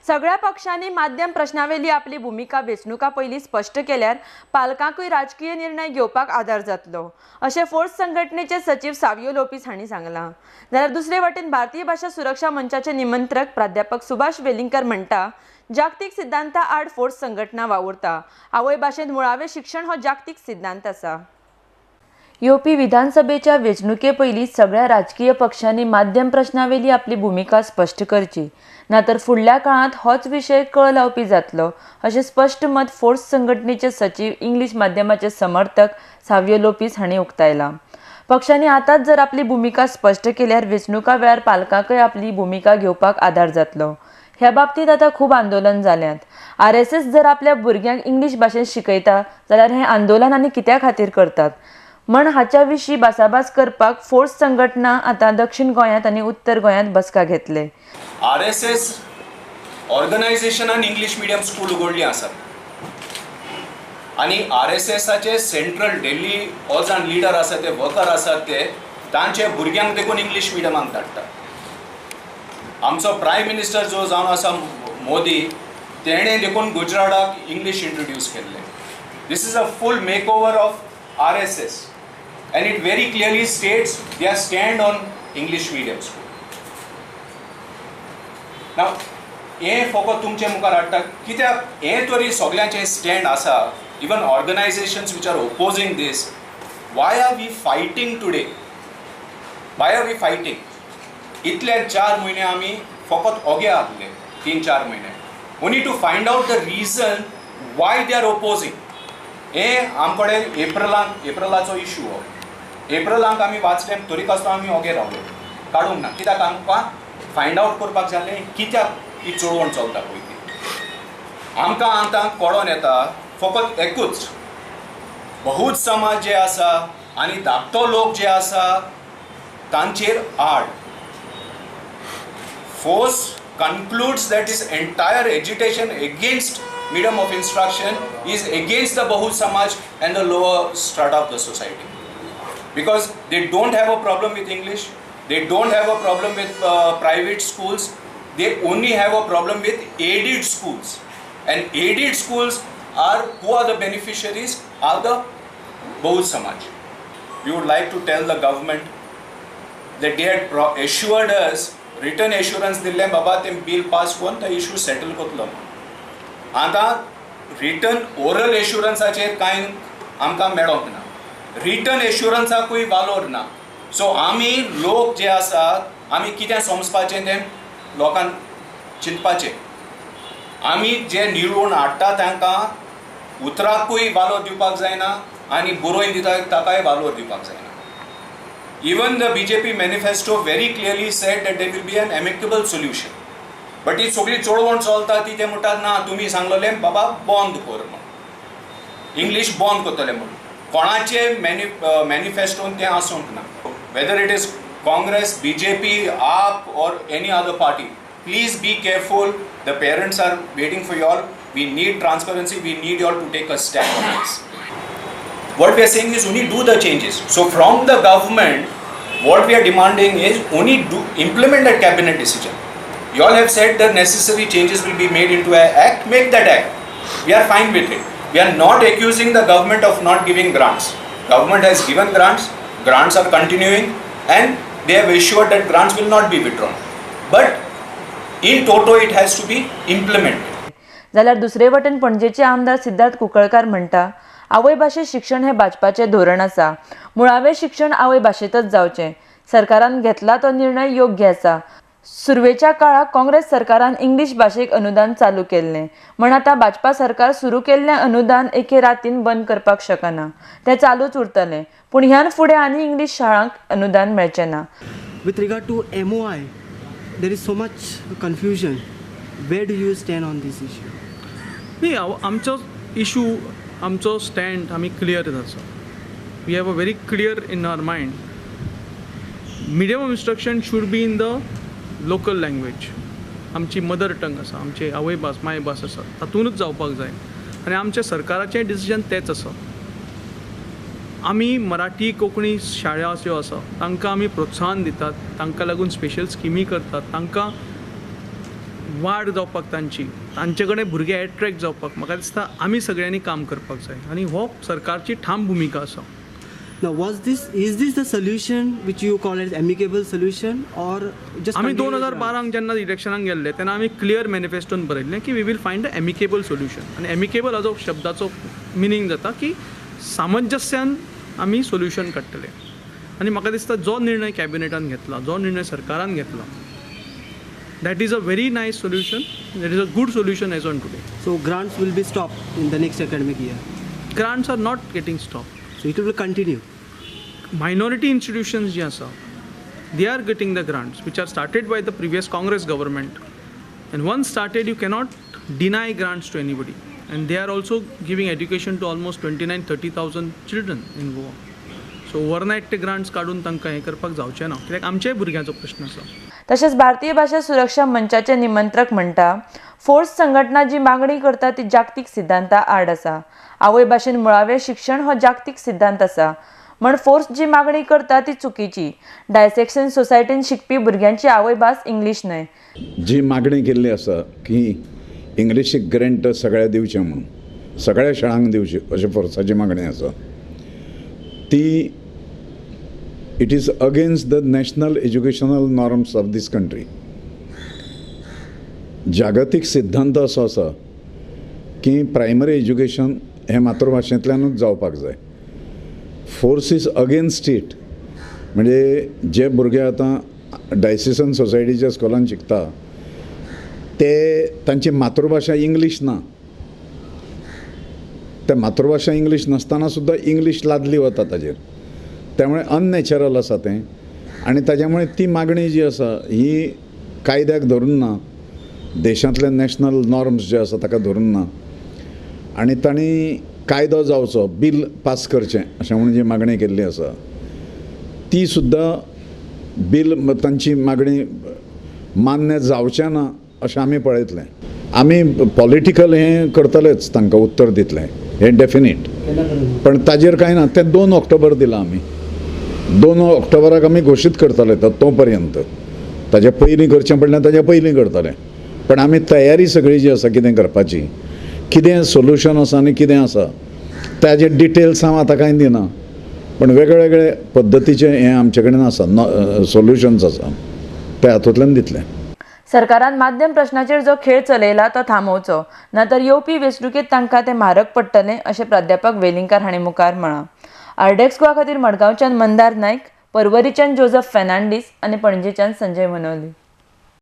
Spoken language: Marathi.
सगळ्या पक्षांनी माध्यम प्रश्नावेली आपली भूमिका वेंचणुका पयलीं स्पश्ट केल्यार पालकांकूय राजकीय निर्णय घेवपाक आदार जातलो अशें फोर्स संघटनेचे सचिव सावियो लोपिस हांणी सांगलां. जाल्यार दुसरे वटेन भारतीय भाषा सुरक्षा मंचाचे निमंत्रक प्राध्यापक सुभाष वेलिंगकर म्हणटा, जागतीक सिद्धांता आड फोर्स संघटना वावुरता. आवय भाशेंत मुळावें शिक्षण हो जागतीक सिद्धांत आसा. येवपी विधानसभेच्या वेंचणुके पयलीं सगळ्या राजकीय पक्षांनी माध्यम प्रश्नावेली आपली भूमिका स्पश्ट करची, नातर फुडल्या काळात होच विशय कळ लावपी जातलो अशें स्पश्ट मत फोर्स संघटनेचे सचिव इंग्लीश माध्यमाचे समर्थक सावियो लोपिस हांणी उक्तायलां. पक्षांनी आतांच जर आपली भूमिका स्पश्ट केल्यार वेंचणुका वेळार पालकांकय आपली भूमिका घेवपाक आदार जातलो. ह्या बाबतींत आतां खूब आंदोलन जाल्यांत. RSS जर आपल्या भुरग्यांक इंग्लीश भाशेंत शिकयता जाल्यार हें आंदोलन आनी कित्या खातीर करतात म्हण हाच्या विशीं भासाभास करपाक फोर्स संघटना आतां दक्षिण गोंयांत आनी उत्तर गोंयांत बसका घेतले. RSS ऑर्गनायझेशनान इंग्लीश मिडियम स्कूल उगडली आसात आनी RSSचे सेंट्रल दिल्ली हो जाण लिडर आसा ते वर्कर आसात ते तांचे भुरग्यांक देखून इंग्लीश मिडियमाक धाडटात. आमचो प्रायम मिनिस्टर जो जावन आसा मोदी तेणें देखून गुजराताक इंग्लीश इंट्रोड्यूस केल्ले. This is a full makeover of RSS and it very clearly states their stand on English medium school. Now, हे फकत तुमचे मुखार हाडटा कित्याक हे तरी सगळ्यांचे स्टँड आसा. Even organisations which are opposing this. Why are we fighting today? Why are we fighting? इतले 4 म्हयने आमी फकत ओगे आसले 3-4 म्हयने. We need to find out the reason why they are opposing. हे आमकडे एप्रिलाचो इशू हो. एप्रिलाक आमी वाचले तरी कसलो आमी ओगे रावले काडूंक ना. कित्याक आमकां फायंड आवट करपाक जालें कित्याक ही चळवण चलता पळय ती. आमकां आतां कळोन येता फकत एकूच, बहुत समाज जे आसा आनी धाकटो लोक जे आसा तांचेर आड. Force concludes that this entire agitation against medium of instruction is against the Bahut Samaj and the lower strata of the society, because they don't have a problem with English, they don't have a problem with private schools, they only have a problem with aided schools, and aided schools are who are the beneficiaries are the Bahut Samaj. We would like to tell the government that they had assured us return assurance दिल्ले बाबा ते बिल पास करून तो इशू सेटल करतलो. आतां रिटर्न ओरल एश्युरन्साचेर कांय आमकां मेळोंक ना. रिटर्न एश्युरन्साकूय वालोर ना. सो आमी लोक जे आसात आमी कितें समजपाचें तें लोकांक चिंतपाचें. आमी जे निवडून हाडटा तांकां उतराकूय वालोर दिवपाक जायना आनी बरोवन दिता ताकाय वालोर दिवपाक जायना. Even the BJP manifesto very clearly said that there will be an amicable solution. But ही सगळी चळवण चलता ती ते म्हणटात ना तुमी सांगलेलें बाबा बंद कर म्हणून, इंग्लीश बंद करतले म्हणून. कोणाचे मॅनिफेस्टोन तें आसूंक ना. Whether it is Congress, BJP, AAP or any other party, please be careful. The parents are waiting for you all. We need transparency. We need you all to take a stand on this. What we are saying is only do the changes. So from the government, what we are demanding is only implement that cabinet decision. You all have said the necessary changes will be made into an act. Make that act. We are fine with it. We are not accusing the government of not giving grants. Government has given grants. Grants are continuing, and they have assured that grants will not be withdrawn. But in toto, it has to be implemented. जाल्यार दुसरे वटेन पणजेचे आमदार सिद्धार्थ कुंकळकार म्हणटा, आवय भाशेत शिक्षण हे भाजपाचें धोरण आसा. मुळावें शिक्षण आवय भाशेंतच जावचें. सरकारान घेतला तो निर्णय योग्य आसा. सुरवेच्या काळाक काँग्रेस सरकारान इंग्लीश भाशेक अनुदान चालू केल्लें, म्हण आतां भाजपा सरकार सुरू केल्लें अनुदान एके रातीन बंद करपाक शकना. तें चालूच उरतलें. पूण ह्यान फुडें आनी इंग्लीश शाळांक अनुदान मेळचें ना. With regard to MOI, there is so much confusion. Where do you stand on this issue? नाही, आमचो इशू आमचो स्टँड आमी क्लियर आसा. We have a very clear in our mind. Medium of instruction should be in the local language. आमची मदर टंग आसा, आमची आवय भास मायभास आसा, तातूंतच जावपाक जाय. आनी आमच्या सरकाराचें डिसिजन तेंच आसा. आमी मराठी कोंकणी शाळा ज्यो आसा तांकां आमी प्रोत्साहन दितात, तांकां लागून स्पेशल स्किमी करतात, तांकां वाड जावपाक तांचे कडेन भुरगे एट्रॅक्ट जावपाक म्हाका दिसता आमी सगळ्यांनी काम करपाक जाय आनी हो सरकारची ठाम भुमिका आसा. Now, is this the solution which you call as amicable solution or just? आमी continue as 2012 जेन्ना इलेक्शनाक गेल्ले तेन्ना आमी क्लियर मॅनिफेस्टोन बरयल्लें की we will find a amicable solution. आनी एमिकेबल हाजो शब्दाचो मिनींग जाता की सामंजस्यान आमी सोल्युशन काडटले. आनी म्हाका दिसता जो निर्णय कॅबिनेटान घेतला, जो निर्णय सरकारान घेतला, that is a very nice solution. That is a good solution as on today. So grants will be stopped in the next academic year. Grants are not getting stopped. So it will continue. Minority institutions ji asa, they are getting the grants which are started by the previous Congress government. And once started, you cannot deny grants to anybody. And they are also giving education to almost 29-30,000 children in Goa. So overnight te grants काढून तांकां हें करपाक जावचें ना, कित्याक आमच्याय भुरग्यांचो प्रश्न आसा. तशेंच भारतीय भाषा सुरक्षा मंचाचे निमंत्रक म्हणटा फोर्स संघटना जी मागणी करता ती जागतीक सिद्धांता आड आसा. आवय भाशेन मुळावें शिक्षण हो जागतीक सिद्धांत आसा म्हण फोर्स जी मागणी करता ती चुकीची. डायसेक्शन सोसायटीन शिकपी भुरग्यांची आवय भास इंग्लीश न्हय. जी मागणी केल्ली आसा की इंग्लिशीक ग्रँट सगळ्या दिवचें म्हणून सगळ्या शाळांक दिवची अशें फोर्साची मागणी आसा ती it is against the national educational norms of this country. जागतीक सिद्धांत असो आसा की प्रायमरी एज्युकेशन हें मातृभाशेंतल्यानूच जावपाक जाय. Force is against it. म्हणजे जे भुरगे आतां डायसेसन सोसायटीच्या स्कुलान शिकता ते तांची मातृभाशा इंग्लीश ना. ते मातृभाशा इंग्लीश नासतना सुद्दां इंग्लीश लादली वता ताजेर. त्यामुळे अननॅचरल आसा तें आनी ताज्या ती मागणी जी आसा ही कायद्याक धरून ना, देशांतले नॅशनल नॉर्म्स जे आसा ताका धरून ना. आनी तांणी कायदो जावचो, बील पास करचें अशें म्हणून जी मागणी केल्ली आसा ती सुद्दां बील तांची मागणी मान्य जावचें ना अशें आमी पळयतलें. आमी पॉलिटिकल हें करतलेच, तांकां उत्तर दितलें हें डेफिनीट. पण ताजेर कांय ना. तें 2 ऑक्टोबर दिलां आमी. 2 ऑक्टोबराक आमी घोशीत करतले तो पर्यंत. ताच्या पयलीं करचें पडलें ताच्या पयलीं करतलें. पण आमी तयारी सगळी जी आसा कितें करपाची, कितें सोल्युशन आसा आनी कितें आसा ताजे डिटेल्स हांव आतां कांय दिना. पण वेगळे पद्दतीचे हें आमचे कडेन आसा, सोल्युशन्स आसा ते हातूंतल्यान दितले. सरकारान माध्यम प्रश्नाचेर जो खेळ चलयला तो थांबोवचो नातर येवपी वेंचणुकेंत तांकां तें म्हारग पडटलें अशें प्राध्यापक वेलिंगकार हांणी मुखार म्हळां. आर्डेक्स गोवा खातीर मडगांवच्यान मंदार नायक, पर्वरीच्यान जोझफ फेर्नांडीस आनी पणजेच्यान संजय मनोली.